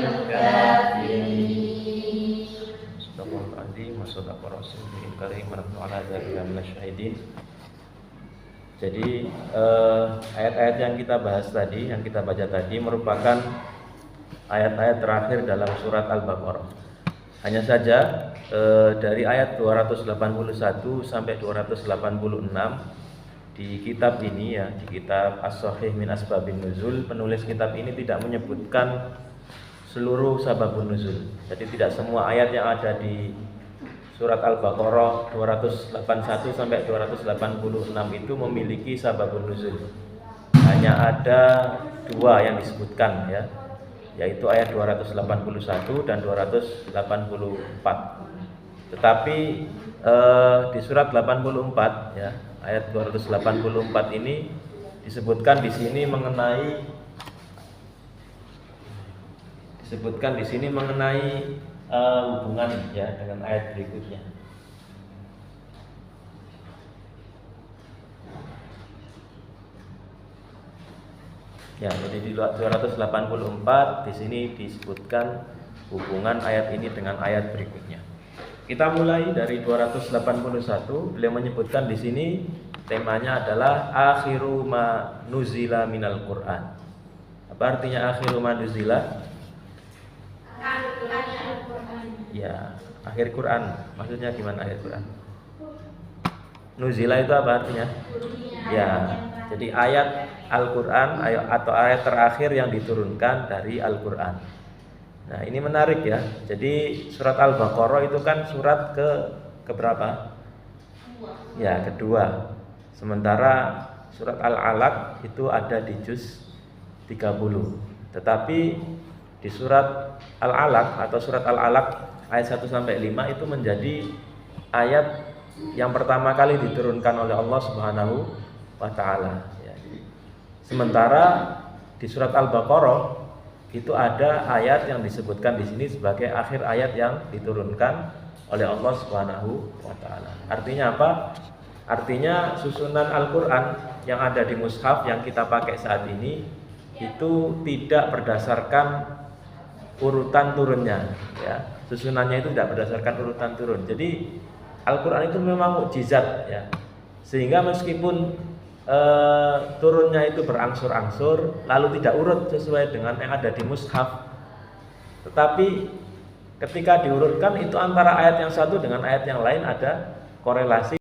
الكافرين. صدق الله العظيم وصدق رسوله الكريم ونحن على ذلك من الشاهدين. Jadi ayat-ayat yang kita bahas tadi, yang kita baca tadi merupakan ayat-ayat terakhir dalam surat Al-Baqarah. Hanya saja dari ayat 281 sampai 286 di kitab ini ya, di kitab As-Shahih min Asbabin Nuzul, penulis kitab ini tidak menyebutkan seluruh sababun nuzul. Jadi tidak semua ayat yang ada di surat Al-Baqarah 281 sampai 286 itu memiliki sababun nuzul. Hanya ada dua yang disebutkan ya, yaitu ayat 281 dan 284. Tetapi di surat 84 ya, ayat 284 ini disebutkan di sini mengenai hubungan ya dengan ayat berikutnya. Ya, jadi di 284 di sini disebutkan hubungan ayat ini dengan ayat berikutnya. Kita mulai dari 281. Beliau menyebutkan di sini temanya adalah akhiru ma nuzila minal Qur'an. Apa artinya akhiru ma nuzila? Ya, akhir Quran. Maksudnya gimana akhir Quran? Nuzila itu apa artinya? Ya, jadi ayat Al-Quran atau ayat terakhir yang diturunkan dari Al-Quran. Nah, ini menarik ya. Jadi surat Al-Baqarah itu kan surat ke berapa? Ya, kedua. Sementara surat Al-Alaq itu ada di juz 30. Tetapi di surat Al-Alaq atau surat Al-Alaq ayat 1 sampai 5 itu menjadi ayat yang pertama kali diturunkan oleh Allah Subhanahu wa taala ya. Sementara di surat Al-Baqarah itu ada ayat yang disebutkan di sini sebagai akhir ayat yang diturunkan oleh Allah Subhanahu wa taala. Artinya apa? Artinya susunan Al-Qur'an yang ada di mushaf yang kita pakai saat ini itu tidak berdasarkan urutan turunnya ya. Susunannya itu tidak berdasarkan urutan turun. Jadi Al-Quran itu memang mukjizat ya. Sehingga meskipun turunnya itu berangsur-angsur, lalu tidak urut sesuai dengan yang ada di mushaf, tetapi ketika diurutkan itu antara ayat yang satu dengan ayat yang lain ada korelasi.